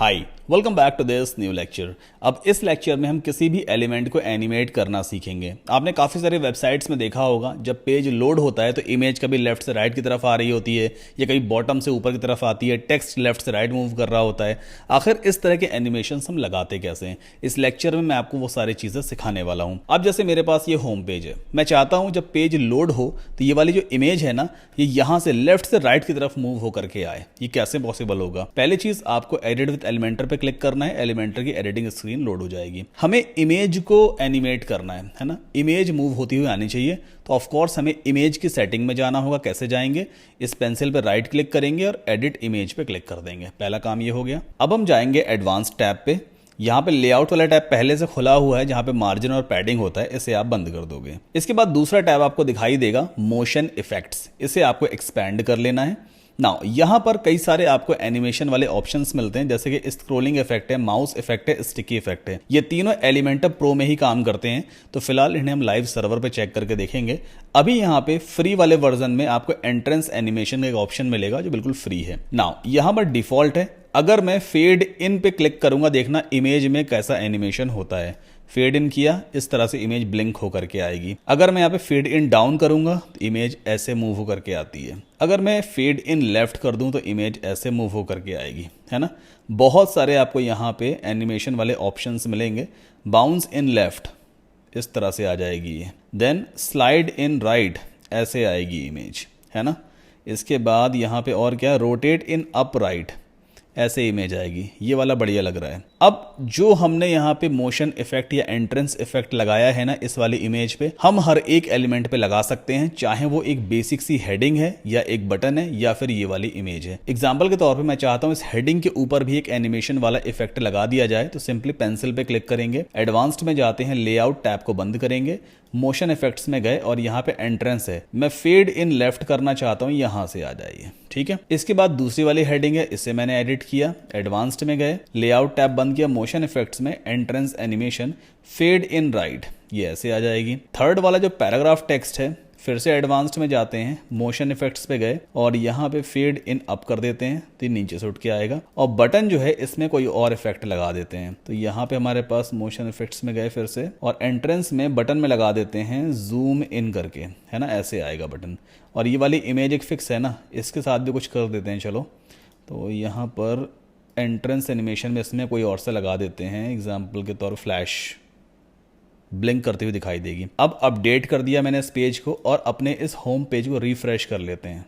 Hi, welcome back to this new lecture. अब इस lecture में हम किसी भी एलिमेंट को एनिमेट करना सीखेंगे। आपने काफ़ी सारे वेबसाइट्स में देखा होगा, जब पेज लोड होता है तो इमेज कभी लेफ्ट से राइट की तरफ आ रही होती है या कभी बॉटम से ऊपर की तरफ आती है, टेक्स्ट लेफ्ट से राइट मूव कर रहा होता है। आखिर इस तरह के एनिमेशन हम लगाते कैसे हैं, इस लेक्चर में मैं आपको वो सारी चीज़ें सिखाने वाला हूँ। अब जैसे मेरे पास ये होम पेज है, मैं चाहता हूँ जब पेज लोड हो तो ये वाली जो इमेज है ना, ये यहाँ से लेफ्ट से राइट की तरफ मूव होकर के आए। ये कैसे पॉसिबल होगा? पहली चीज़, आपको एडिट विद एलिमेंटर पे क्लिक करना है, एलिमेंटर की एडिटिंग स्क्रीन लोड हो जाएगी। हमें इमेज को एनिमेट करना है ना, इमेज मूव होती हुई आनी चाहिए। तो ऑफ कोर्स हमें इमेज की सेटिंग में जाना होगा। कैसे जाएंगे? इस पेंसिल पे राइट क्लिक करेंगे और एडिट इमेज पे क्लिक कर देंगे। पहला काम ये हो गया। अब हम जाएंगे एडवांस टैब पे। यहाँ पे लेआउट वाला टैब पहले से खुला हुआ है, जहाँ पे मार्जिन और पैडिंग होता है, इसे आप बंद कर दोगे। इसके बाद दूसरा टैब आपको दिखाई देगा, मोशन इफेक्ट्स। इसे आपको एक्सपैंड कर लेना है। नाउ यहाँ पर कई सारे आपको एनिमेशन वाले ऑप्शंस मिलते हैं, जैसे कि स्क्रोलिंग इफेक्ट है, माउस इफेक्ट है, स्टिकी इफेक्ट है। ये तीनों एलिमेंटर प्रो में ही काम करते हैं। तो फिलहाल इन्हें हम लाइव सर्वर पे चेक करके देखेंगे। अभी यहाँ पे फ्री वाले वर्जन में आपको एंट्रेंस एनिमेशन का एक ऑप्शन मिलेगा जो बिल्कुल फ्री है। नाउ यहाँ पर डिफॉल्ट है। अगर मैं फेड इन पे क्लिक करूंगा, देखना इमेज में कैसा एनिमेशन होता है। फेड इन किया, इस तरह से इमेज ब्लिंक होकर के आएगी। अगर मैं यहाँ पे फेड इन डाउन करूंगा तो इमेज ऐसे मूव होकर के आती है। अगर मैं फेड इन लेफ्ट कर दूं तो इमेज ऐसे मूव होकर के आएगी, है ना। बहुत सारे आपको यहाँ पे एनिमेशन वाले ऑप्शंस मिलेंगे। बाउंस इन लेफ्ट, इस तरह से आ जाएगी ये। देन स्लाइड इन राइट, ऐसे आएगी इमेज, है ना। इसके बाद यहाँ पे और क्या, रोटेट इन अप राइट, ऐसे इमेज आएगी। ये वाला बढ़िया लग रहा है। अब जो हमने यहाँ पे मोशन इफेक्ट या एंट्रेंस इफेक्ट लगाया है ना, इस वाली इमेज पे हम हर एक एलिमेंट पे लगा सकते हैं, चाहे वो एक बेसिक सी हेडिंग है या एक बटन है या फिर ये वाली इमेज है। एग्जांपल के तौर पे मैं चाहता हूँ इस हेडिंग के ऊपर भी एक एनिमेशन वाला इफेक्ट लगा दिया जाए, तो सिंपली पेंसिल पे क्लिक करेंगे, एडवांस्ड में जाते हैं, लेआउट टैब को बंद करेंगे, मोशन इफेक्ट्स में गए और यहाँ पे एंट्रेंस है, मैं फेड इन लेफ्ट करना चाहता हूँ, यहाँ से आ जाइए, ठीक है। इसके बाद दूसरी वाली हेडिंग है, इसे मैंने एडिट किया, एडवांस्ड में गए, लेआउट टैब बंद किया, मोशन इफेक्ट्स में entrance animation, fade in right, ये ऐसे आ जाएगी। थर्ड वाला जो पैराग्राफ टेक्स्ट है, फिर से एडवांस्ड में जाते हैं, मोशन इफेक्ट्स पे गए और यहाँ पे फेड इन अप कर देते हैं तो नीचे से उठ के आएगा। और बटन जो है इसमें कोई और इफेक्ट लगा देते हैं, तो यहाँ पे हमारे पास मोशन इफेक्ट्स में गए फिर से और एंट्रेंस में बटन में लगा देते हैं जूम इन करके, है ना, ऐसे आएगा बटन। और ये वाली इमेज एक फिक्स है ना, इसके साथ भी कुछ कर देते हैं। चलो, तो यहाँ पर एंट्रेंस एनिमेशन में इसमें कोई और से लगा देते हैं, एग्जाम्पल के तौर फ्लैश ब्लिंक करती हुई दिखाई देगी। अब अपडेट कर दिया मैंने इस पेज को और अपने इस होम पेज को रिफ्रेश कर लेते हैं।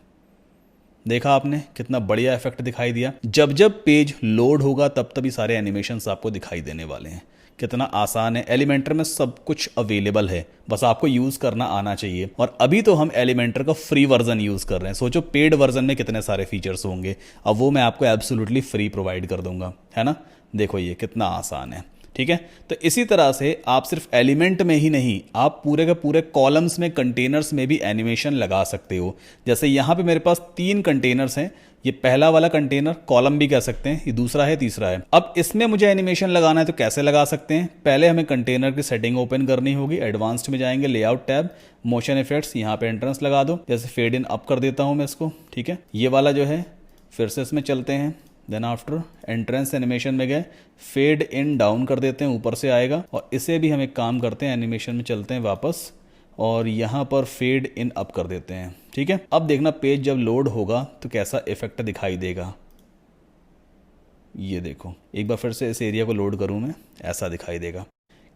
देखा आपने कितना बढ़िया इफेक्ट दिखाई दिया। जब जब पेज लोड होगा तब तभी सारे एनिमेशंस आपको दिखाई देने वाले हैं। कितना आसान है। एलिमेंटर में सब कुछ अवेलेबल है, बस आपको यूज करना आना चाहिए। और अभी तो हम एलिमेंटर का फ्री वर्जन यूज कर रहे हैं, सोचो पेड वर्जन में कितने सारे फीचर्स होंगे। अब वो मैं आपको एब्सोल्युटली फ्री प्रोवाइड कर दूंगा, है ना। देखो ये कितना आसान है, ठीक है। तो इसी तरह से आप सिर्फ एलिमेंट में ही नहीं, आप पूरे के पूरे कॉलम्स में, कंटेनर्स में भी एनिमेशन लगा सकते हो। जैसे यहाँ पे मेरे पास 3 कंटेनर्स हैं। ये पहला वाला कंटेनर कॉलम भी कह सकते हैं, ये दूसरा है, तीसरा है। अब इसमें मुझे एनिमेशन लगाना है तो कैसे लगा सकते हैं? पहले हमें कंटेनर की सेटिंग ओपन करनी होगी, एडवांस्ड में जाएंगे, लेआउट टैब, मोशन इफेक्ट्स, यहाँ पे एंट्रेंस लगा दो। जैसे फेड इन अप कर देता हूँ मैं इसको, ठीक है। ये वाला जो है, फिर से इसमें चलते हैं, देन आफ्टर एंट्रेंस एनिमेशन में गए, फेड इन डाउन कर देते हैं, ऊपर से आएगा। और इसे भी हम एक काम करते हैं, एनिमेशन में चलते हैं वापस और यहाँ पर फेड इन अप कर देते हैं, ठीक है। अब देखना पेज जब लोड होगा तो कैसा इफेक्ट दिखाई देगा। ये देखो, एक बार फिर से इस एरिया को लोड करूँ मैं, ऐसा दिखाई देगा।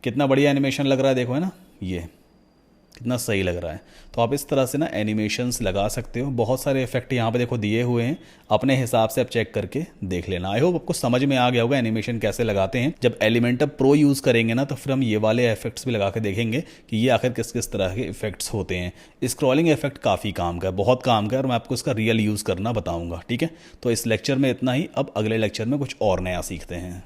कितना बढ़िया एनिमेशन लग रहा है, देखो, है ना, ये कितना सही लग रहा है। तो आप इस तरह से ना एनिमेशंस लगा सकते हो। बहुत सारे इफेक्ट यहाँ पे देखो दिए हुए हैं, अपने हिसाब से आप चेक करके देख लेना। आई होप आपको समझ में आ गया होगा एनिमेशन कैसे लगाते हैं। जब एलिमेंटर प्रो यूज़ करेंगे ना, तो फिर हम ये वाले इफेक्ट्स भी लगा के देखेंगे कि ये आखिर किस किस तरह के इफेक्ट्स होते हैं। स्क्रॉलिंग इफेक्ट काफ़ी काम का है, बहुत काम का है, और मैं आपको इसका रियल यूज़ करना बताऊँगा, ठीक है। तो इस लेक्चर में इतना ही। अब अगले लेक्चर में कुछ और नया सीखते हैं।